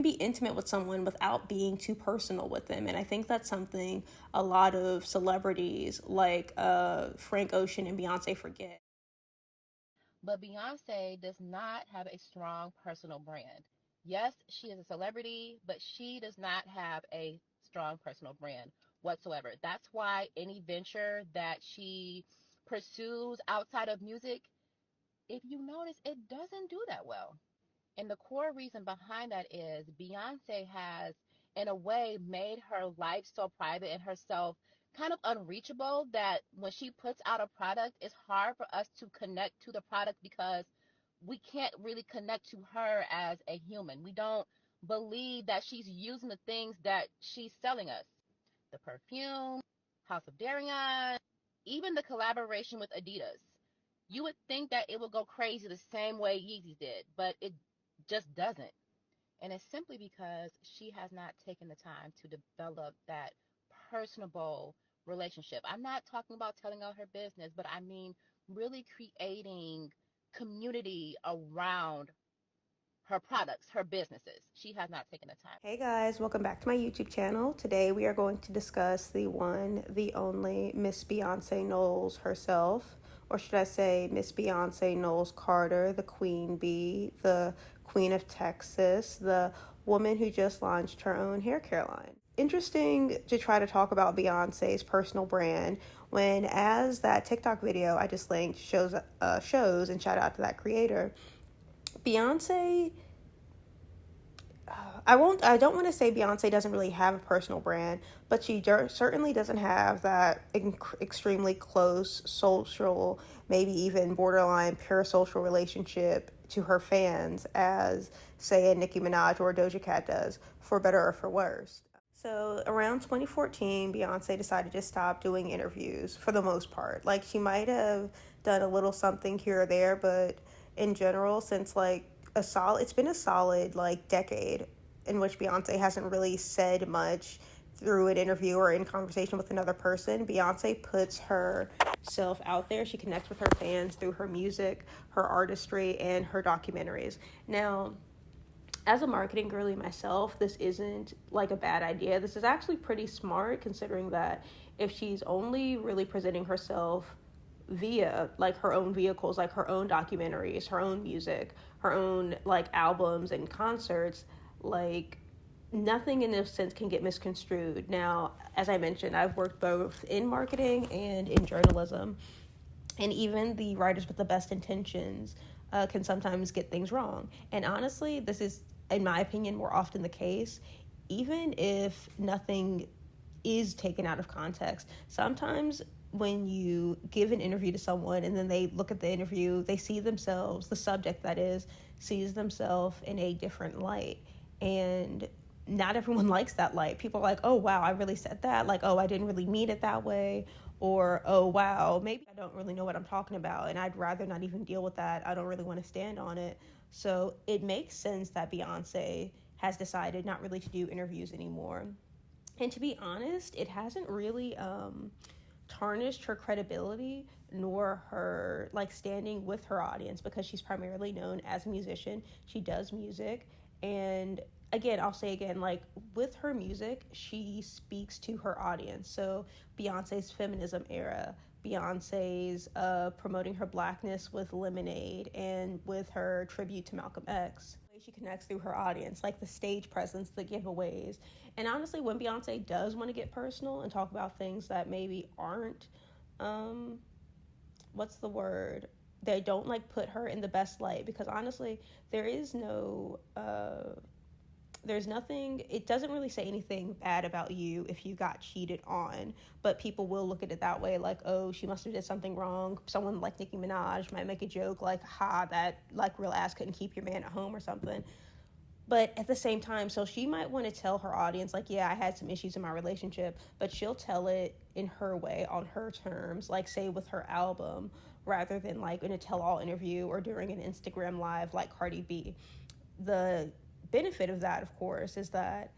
be intimate with someone without being too personal with them. And I think that's something a lot of celebrities like Frank Ocean and Beyonce forget. But Beyonce does not have a strong personal brand. Yes, she is a celebrity, but she does not have a strong personal brand whatsoever. That's why any venture that she pursues outside of music, if you notice, it doesn't do that well. And the core reason behind that is Beyonce has, in a way, made her life so private and herself kind of unreachable that when she puts out a product, it's hard for us to connect to the product because we can't really connect to her as a human. We don't believe that she's using the things that she's selling us. The perfume, House of Deréon, even the collaboration with Adidas. You would think that it would go crazy the same way Yeezy did, but it just doesn't. And it's simply because she has not taken the time to develop that personable relationship. I'm not talking about telling out her business, but I mean really creating community around her products, her businesses. She has not taken the time. Hey guys, welcome back to my YouTube channel. Today we are going to discuss the one, the only Miss Beyonce Knowles herself, or should I say Miss Beyonce Knowles Carter, the Queen Bee, the Queen of Texas, the woman who just launched her own hair care line. Interesting to try to talk about Beyonce's personal brand when, as that TikTok video I just linked shows, and shout out to that creator, Beyonce, I don't want to say Beyonce doesn't really have a personal brand, but she certainly doesn't have that extremely close social, maybe even borderline parasocial relationship to her fans as, say, a Nicki Minaj or a Doja Cat does, for better or for worse. So around 2014, Beyonce decided to stop doing interviews for the most part. Like, she might have done a little something here or there, but in general, since like it's been a solid like decade in which Beyonce hasn't really said much through an interview or in conversation with another person. Beyonce puts herself out there. She connects with her fans through her music, her artistry, and her documentaries. Now, as a marketing girly myself, this isn't like a bad idea. This is actually pretty smart, considering that if she's only really presenting herself via like her own vehicles, like her own documentaries, her own music, her own like albums and concerts, like nothing in this sense can get misconstrued. Now, as I mentioned, I've worked both in marketing and in journalism, and even the writers with the best intentions can sometimes get things wrong. And honestly, this is, in my opinion, more often the case. Even if nothing is taken out of context, sometimes when you give an interview to someone and then they look at the interview, they see themselves, the subject that is, sees themselves in a different light. And not everyone likes that light. People are like, oh, wow, I really said that. Like, oh, I didn't really mean it that way. Or, oh, wow, maybe I don't really know what I'm talking about. And I'd rather not even deal with that. I don't really want to stand on it. So it makes sense that Beyonce has decided not really to do interviews anymore. And to be honest, it hasn't really tarnished her credibility nor her like standing with her audience, because she's primarily known as a musician. She does music, and again, I'll say again, like with her music, she speaks to her audience. So Beyonce's feminism era, Beyonce's promoting her blackness with Lemonade, and with her tribute to Malcolm X. She connects through her audience, like the stage presence, the giveaways. And honestly, when Beyonce does want to get personal and talk about things that maybe aren't, um, what's the word? They don't like put her in the best light, because honestly, there is no there's nothing, it doesn't really say anything bad about you if you got cheated on, but people will look at it that way, like, oh, she must have did something wrong. Someone like Nicki Minaj might make a joke like, ha, that like real ass couldn't keep your man at home or something. But at the same time, so she might want to tell her audience, like, yeah, I had some issues in my relationship, but she'll tell it in her way, on her terms, like, say, with her album, rather than like in a tell all interview or during an Instagram live like Cardi B. The benefit of that, of course, is that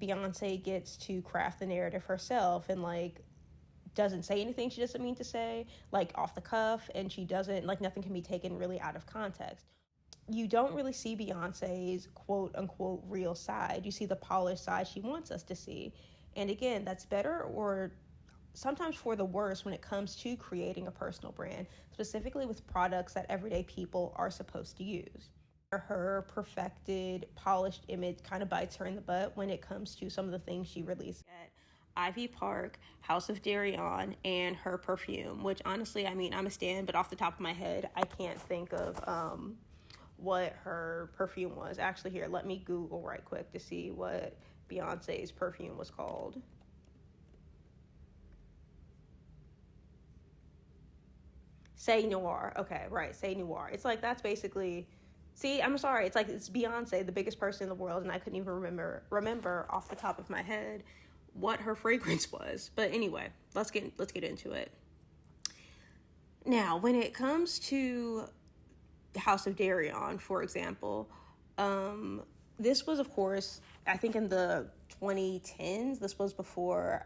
Beyonce gets to craft the narrative herself, and like doesn't say anything she doesn't mean to say, like off the cuff, and she doesn't, like, nothing can be taken really out of context. you don't really see Beyonce's quote unquote real side. You see the polished side she wants us to see. And again, that's better or sometimes for the worse when it comes to creating a personal brand, specifically with products that everyday people are supposed to use. Her perfected, polished image kind of bites her in the butt when it comes to some of the things she released at Ivy Park, House of Deréon, and her perfume, which honestly, I mean, I'm a stan, but off the top of my head, I can't think of what her perfume was. Actually, here, let me Google right quick to see what Beyonce's perfume was called. Say Noir. Okay, right. Say Noir. It's like that's basically. See, I'm sorry. It's like it's Beyonce, the biggest person in the world, and I couldn't even remember off the top of my head what her fragrance was. But anyway, let's get into it. Now, when it comes to House of Deréon, for example, this was, of course, I think in the 2010s. This was before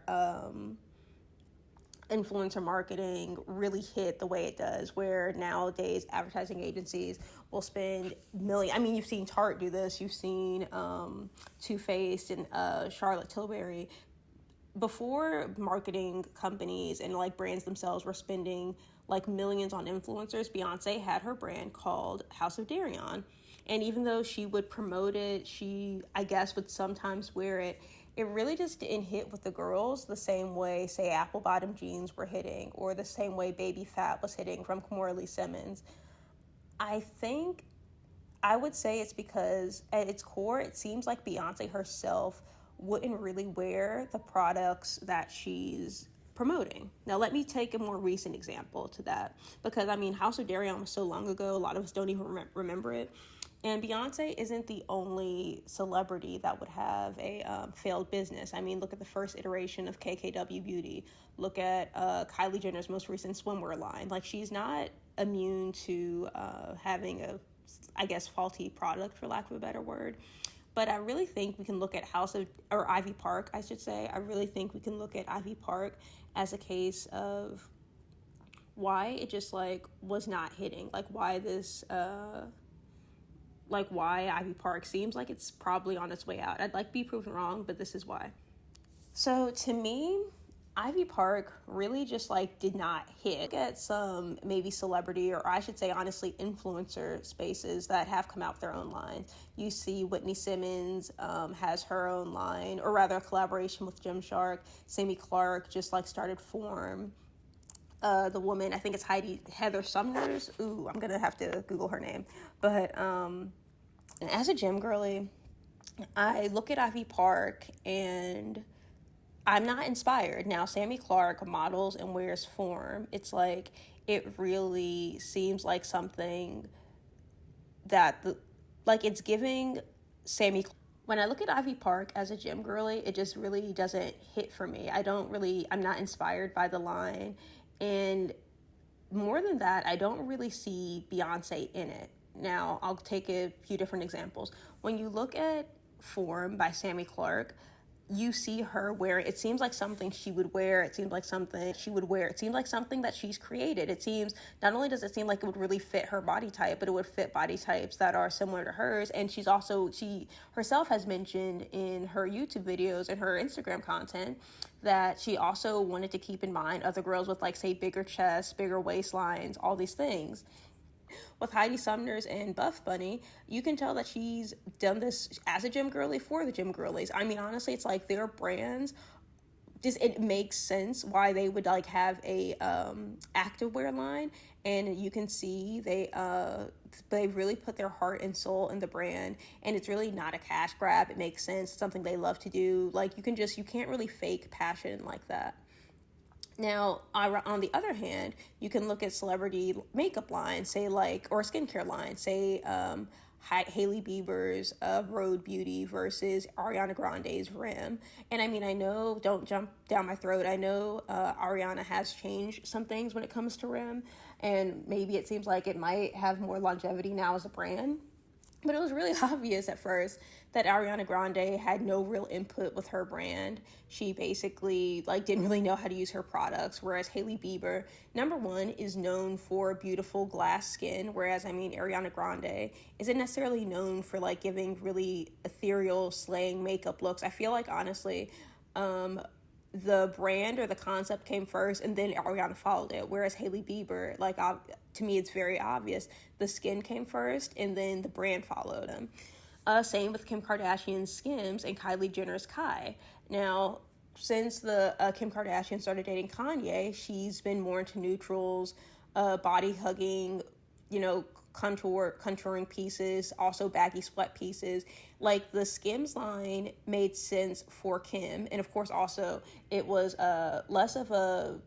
influencer marketing really hit the way it does, where nowadays advertising agencies will spend millions. I mean, you've seen Tarte do this. You've seen Too Faced and Charlotte Tilbury. Before marketing companies and like brands themselves were spending like millions on influencers, Beyonce had her brand called House of Deréon. And even though she would promote it, she, I guess, would sometimes wear it. It really just didn't hit with the girls the same way, say, apple bottom jeans were hitting, or the same way Baby Fat was hitting from Kimora Lee Simmons. I would say it's because at its core, it seems like Beyonce herself wouldn't really wear the products that she's promoting. Now, let me take a more recent example to that, because I mean, House of Deréon was so long ago, a lot of us don't even remember it. And Beyonce isn't the only celebrity that would have a failed business. I mean, look at the first iteration of KKW Beauty. Look at Kylie Jenner's most recent swimwear line. Like, she's not immune to having a, I guess, faulty product, for lack of a better word. But I really think we can look at Ivy Park, I should say. I really think we can look at Ivy Park as a case of why it just, like, was not hitting. Like, why this... why Ivy Park seems like it's probably on its way out. I'd like to be proven wrong, but this is why. So to me, Ivy Park really just like did not hit. Look at some maybe celebrity, or I should say honestly influencer spaces that have come out with their own lines. You see Whitney Simmons has her own line, or rather a collaboration with GymShark. Sammy Clark just like started Form. The woman, I think it's Heather Sumners. Ooh, I'm gonna have to Google her name. But as a gym girly, I look at Ivy Park and I'm not inspired. Now, Sammy Clark models and wears Form. It's like, it really seems like something that, it's giving Sammy. When I look at Ivy Park as a gym girly, it just really doesn't hit for me. I'm not inspired by the line. And more than that, I don't really see Beyonce in it. Now, I'll take a few different examples. When you look at Form by Sammy Clark, you see her wear, it seems like something she would wear. It seems like something she would wear. It seems like something that she's created. It seems, not only does it seem like it would really fit her body type, but it would fit body types that are similar to hers. And she herself has mentioned in her YouTube videos and her Instagram content that she also wanted to keep in mind other girls with, like, say, bigger chests, bigger waistlines, all these things. With Heidi Sumners and BuffBunny, you can tell that she's done this as a gym girly for the gym girlies. I mean, honestly, it's like their brands, just, it makes sense why they would like have a activewear line, and you can see they really put their heart and soul in the brand, and it's really not a cash grab. It makes sense. It's something they love to do. Like, you can't really fake passion like that. Now, on the other hand, you can look at celebrity makeup lines, say, like, or skincare lines, say Hailey Bieber's Rhode Beauty versus Ariana Grande's R.E.M. And I mean, I know, don't jump down my throat, I know Ariana has changed some things when it comes to R.E.M, and maybe it seems like it might have more longevity now as a brand. But it was really obvious at first that Ariana Grande had no real input with her brand. She basically like didn't really know how to use her products, whereas Hailey Bieber, number one, is known for beautiful glass skin, whereas Ariana Grande isn't necessarily known for like giving really ethereal slaying makeup looks. I feel like honestly, the brand or the concept came first and then Ariana followed it, whereas Hailey Bieber, like to me it's very obvious, the skin came first and then the brand followed him. Same with Kim Kardashian's Skims and Kylie Jenner's Kai. Now, since the Kim Kardashian started dating Kanye, she's been more into neutrals, body hugging, contouring pieces, also baggy sweat pieces. Like the Skims line made sense for Kim, and of course also it was less of a,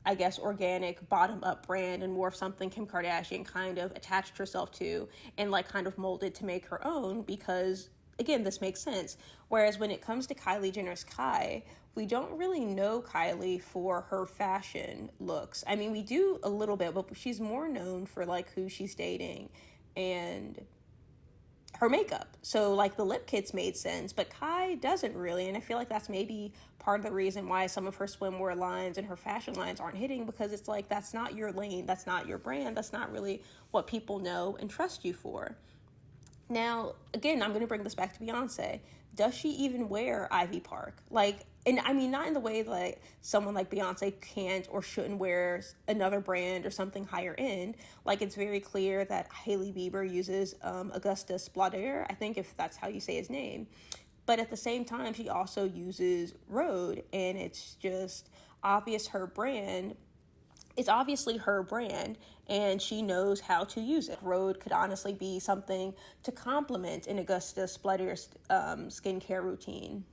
I guess, organic bottom up brand and more of something Kim Kardashian kind of attached herself to and like kind of molded to make her own because, again, this makes sense. Whereas when it comes to Kylie Jenner's Kai, we don't really know Kylie for her fashion looks. I mean, we do a little bit, but she's more known for like who she's dating and her makeup. So like the lip kits made sense, but Kai doesn't really. And I feel like that's maybe part of the reason why some of her swimwear lines and her fashion lines aren't hitting, because it's like, that's not your lane, that's not your brand, that's not really what people know and trust you for. Now, again, I'm going to bring this back to Beyonce. Does she even wear Ivy Park? Like, and I mean, not in the way that someone like Beyonce can't or shouldn't wear another brand or something higher end. Like, it's very clear that Hailey Bieber uses Augustus Blauder, I think, if that's how you say his name. But at the same time, she also uses Rhode, and it's just obvious her brand. It's obviously her brand, and she knows how to use it. Rhode could honestly be something to complement an Augustus Blauder's skincare routine.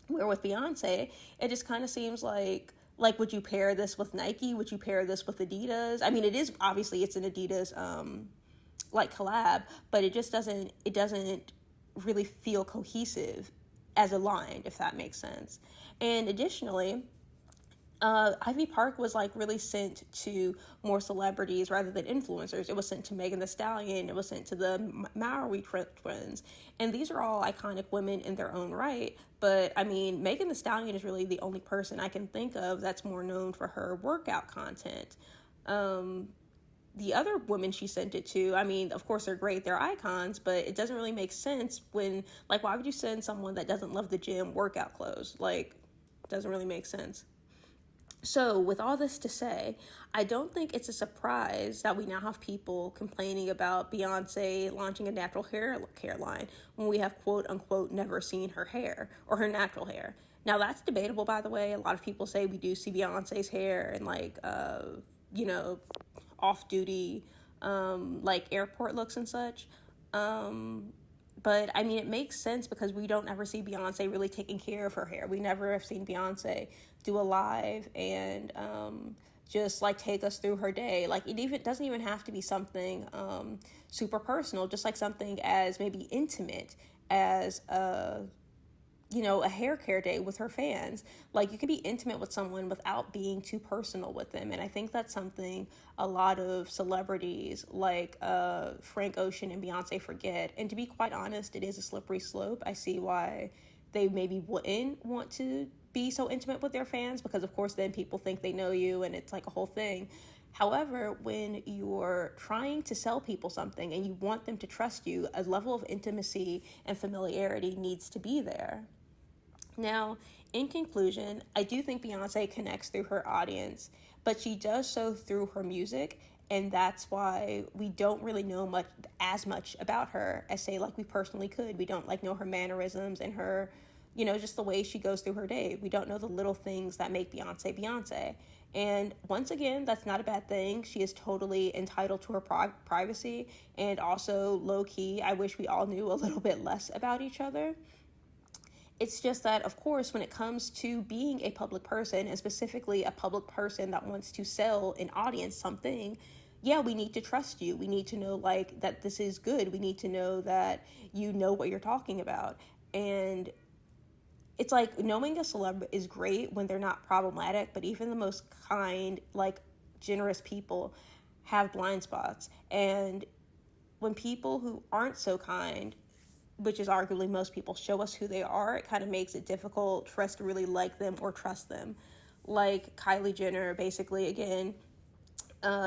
Where with Beyonce, it just kind of seems like would you pair this with Nike? Would you pair this with Adidas? I mean, it is obviously it's an Adidas like collab, but it doesn't really feel cohesive as a line, if that makes sense. And additionally, Ivy Park was like really sent to more celebrities rather than influencers. It was sent to Megan Thee Stallion. It was sent to the Maori twins. And these are all iconic women in their own right. But I mean, Megan Thee Stallion is really the only person I can think of that's more known for her workout content. The other women she sent it to, I mean, of course they're great, they're icons, but it doesn't really make sense when, like, why would you send someone that doesn't love the gym workout clothes? Like, it doesn't really make sense. So, with all this to say, I don't think it's a surprise that we now have people complaining about Beyonce launching a natural hair care line when we have quote unquote never seen her hair or her natural hair. Now, that's debatable, by the way. A lot of people say we do see Beyonce's hair and like, off duty, like airport looks and such. But I mean, it makes sense because we don't ever see Beyonce really taking care of her hair. We never have seen Beyonce do a live and just like take us through her day. Like it doesn't even have to be something super personal, just like something as maybe intimate as a hair care day with her fans. Like you can be intimate with someone without being too personal with them. And I think that's something a lot of celebrities like Frank Ocean and Beyonce forget. And to be quite honest, it is a slippery slope. I see why they maybe wouldn't want to be so intimate with their fans, because of course then people think they know you and it's like a whole thing. However, when you're trying to sell people something and you want them to trust you, a level of intimacy and familiarity needs to be there. Now, in conclusion, I do think Beyonce connects through her audience, but she does so through her music, and that's why we don't really know as much about her as, say, like we personally could. We don't like know her mannerisms and her, just the way she goes through her day. We don't know the little things that make Beyonce Beyonce. And once again, that's not a bad thing. She is totally entitled to her privacy, and also low-key, I wish we all knew a little bit less about each other. It's just that, of course, when it comes to being a public person, and specifically a public person that wants to sell an audience something, yeah, we need to trust you. We need to know, like, that this is good. We need to know that you know what you're talking about. And it's like knowing a celeb is great when they're not problematic, but even the most kind, like, generous people have blind spots. And when people who aren't so kind, which is arguably most people, show us who they are, it kind of makes it difficult for us to really like them or trust them. Like Kylie Jenner, basically, again,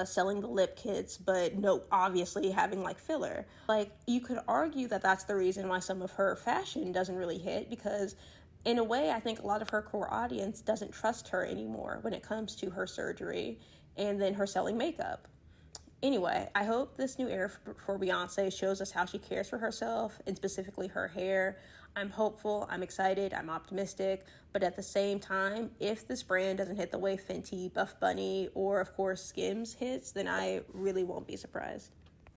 selling the lip kits, but no, obviously having like filler. Like, you could argue that that's the reason why some of her fashion doesn't really hit, because in a way, I think a lot of her core audience doesn't trust her anymore when it comes to her surgery and then her selling makeup. Anyway, I hope this new era for Beyonce shows us how she cares for herself and specifically her hair. I'm hopeful, I'm excited, I'm optimistic, but at the same time, if this brand doesn't hit the way Fenty, BuffBunny, or of course Skims hits, then I really won't be surprised.